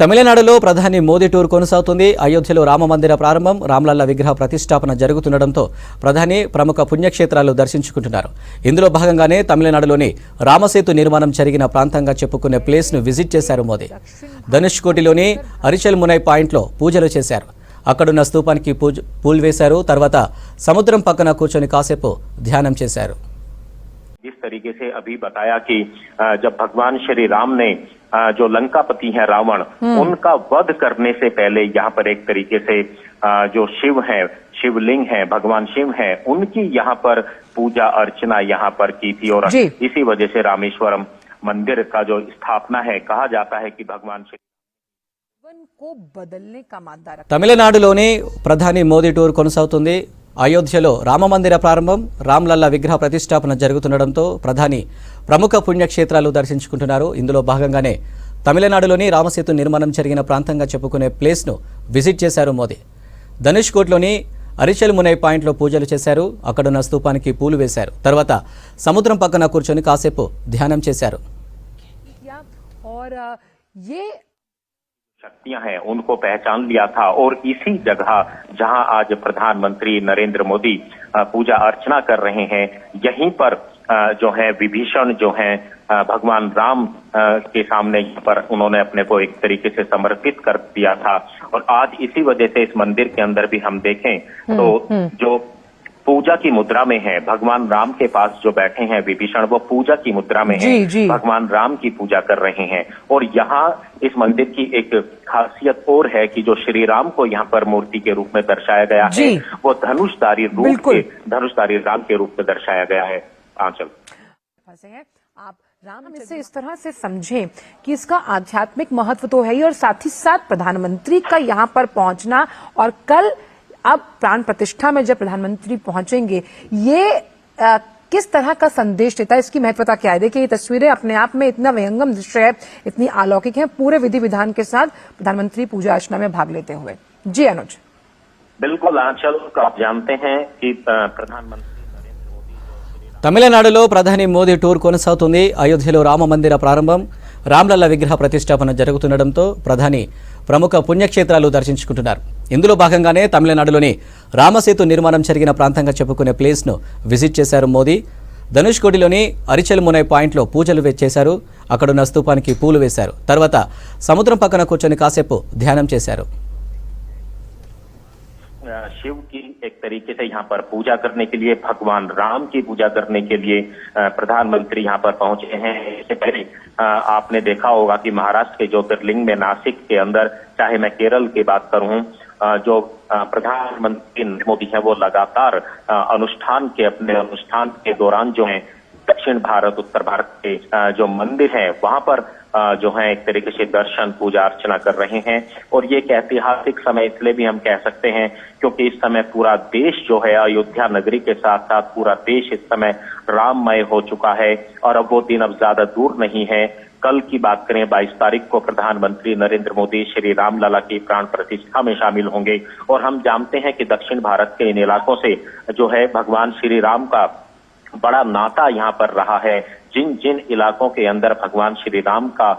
తమిళనాడులో ప్రధాని మోదీ టూర్ కొనసాగుతుంది. అయోధ్యలో రామమందిర ప్రారంభం, రామ్లల్ల విగ్రహ ప్రతిష్టాపన జరుగుతుండటంతో ప్రధాని ప్రముఖ పుణ్యక్షేత్రాలు దర్శించుకుంటున్నారు. ఇందులో భాగంగానే తమిళనాడులోని రామసేతు నిర్మాణం జరిగిన ప్రాంతంగా చెప్పుకునే ప్లేస్ను విజిట్ చేశారు మోదీ. ధనుష్కోటిలోని అరిచల్ మునై పాయింట్లో పూజలు చేశారు. అక్కడున్న స్తూపానికి పూలు వేశారు. తర్వాత సముద్రం పక్కన కూర్చొని కాసేపు ధ్యానం చేశారు. इस तरीके से अभी बताया कि जब भगवान श्री राम ने जो लंकापति है रावण, उनका वध करने से पहले यहाँ पर एक तरीके से जो शिव है, शिवलिंग है, भगवान शिव है, उनकी यहाँ पर पूजा अर्चना यहाँ पर की थी और इसी वजह से रामेश्वरम मंदिर का जो स्थापना है, कहा जाता है कि भगवान शिव को बदलने का मादा रखा। తమిళనాడులోని ప్రధాని మోదీ టూర్ కొనసాగుతుంది. అయోధ్యలో రామమందిర ప్రారంభం, రామ్లల్ల విగ్రహ ప్రతిష్టాపన జరుగుతుండటంతో ప్రధాని ప్రముఖ పుణ్యక్షేత్రాలు దర్శించుకుంటున్నారు. ఇందులో భాగంగానే తమిళనాడులోని రామసేతు నిర్మాణం జరిగిన ప్రాంతంగా చెప్పుకునే ప్లేస్ను విజిట్ చేశారు మోదీ. ధనుష్కోట్లోని అరిచల్ మునై పాయింట్లో పూజలు చేశారు. అక్కడున్న స్తూపానికి పూలు వేశారు. తర్వాత సముద్రం పక్కన కూర్చొని కాసేపు ధ్యానం చేశారు. शक्तियां हैं उनको पहचान लिया था और इसी जगह जहां आज प्रधानमंत्री नरेंद्र मोदी पूजा अर्चना कर रहे हैं, यहीं पर जो है विभीषण जो है भगवान राम के सामने पर उन्होंने अपने को एक तरीके से समर्पित कर दिया था। और आज इसी वजह से इस मंदिर के अंदर भी हम देखें तो जो पूजा की मुद्रा में है, भगवान राम के पास जो बैठे हैं विभीषण, वो पूजा की मुद्रा में है, भगवान राम की पूजा कर रहे हैं। और यहाँ इस मंदिर की एक खासियत और है कि जो श्री राम को यहाँ पर मूर्ति के रूप में दर्शाया गया है, वो धनुषधारी राम के रूप में दर्शाया गया है। आंचल आप राम इसे इस तरह से समझें कि इसका आध्यात्मिक महत्व तो है ही, और साथ ही साथ प्रधानमंत्री का यहाँ पर पहुंचना और कल अब प्राण प्रतिष्ठा में जब प्रधानमंत्री पहुंचेंगे, ये किस तरह का संदेश देता है, इसकी महत्वता क्या है। देखिए, ये तस्वीरें अपने आप में इतना विहंगम दृश्य है, इतनी अलौकिक है, पूरे विधि विधान के साथ प्रधानमंत्री पूजा अर्चना में भाग लेते हुए। जी अनुज। बिल्कुल आंचल, आप जानते हैं कि प्रधानमंत्री తమిళనాడులో ప్రధాని మోదీ టూర్ కొనసాగుతుంది. అయోధ్యలో రామమందిర ప్రారంభం, రామ్లల్ల విగ్రహ ప్రతిష్టాపన జరుగుతుండటంతో ప్రధాని ప్రముఖ పుణ్యక్షేత్రాలు దర్శించుకుంటున్నారు. ఇందులో భాగంగానే తమిళనాడులోని రామసేతు నిర్మాణం జరిగిన ప్రాంతంగా చెప్పుకునే ప్లేస్ను విజిట్ చేశారు మోదీ. ధనుష్కోటిలోని అరిచల్ మునై పాయింట్లో పూజలు చేశారు. అక్కడున్న స్తూపానికి పూలు వేశారు. తర్వాత సముద్రం పక్కన కూర్చొని కాసేపు ధ్యానం చేశారు. शिव की एक तरीके से यहाँ पर पूजा करने के लिए, भगवान राम की पूजा करने के लिए प्रधानमंत्री यहाँ पर पहुंचे हैं। इससे पहले आपने देखा होगा कि महाराष्ट्र के ज्योतिर्लिंग में नासिक के अंदर, चाहे मैं केरल की बात करूं, जो प्रधानमंत्री मोदी हैं वो लगातार अपने अनुष्ठान के दौरान जो है दक्षिण भारत, उत्तर भारत के जो मंदिर हैं वहां पर जो है एक तरीके से दर्शन पूजा अर्चना कर रहे हैं। और ये एक ऐतिहासिक समय इसलिए भी हम कह सकते हैं क्योंकि इस समय पूरा देश जो है अयोध्या नगरी के साथ साथ पूरा देश इस समय राममय हो चुका है और अब वो दिन अब ज्यादा दूर नहीं है। कल की बात करें 22 तारीख को प्रधानमंत्री नरेंद्र मोदी श्री रामलला की प्राण प्रतिष्ठा में शामिल होंगे। और हम जानते हैं कि दक्षिण भारत के इन इलाकों से जो है भगवान श्री राम का बड़ा नाता यहाँ पर रहा है। जिन जिन इलाकों के अंदर भगवान श्री राम का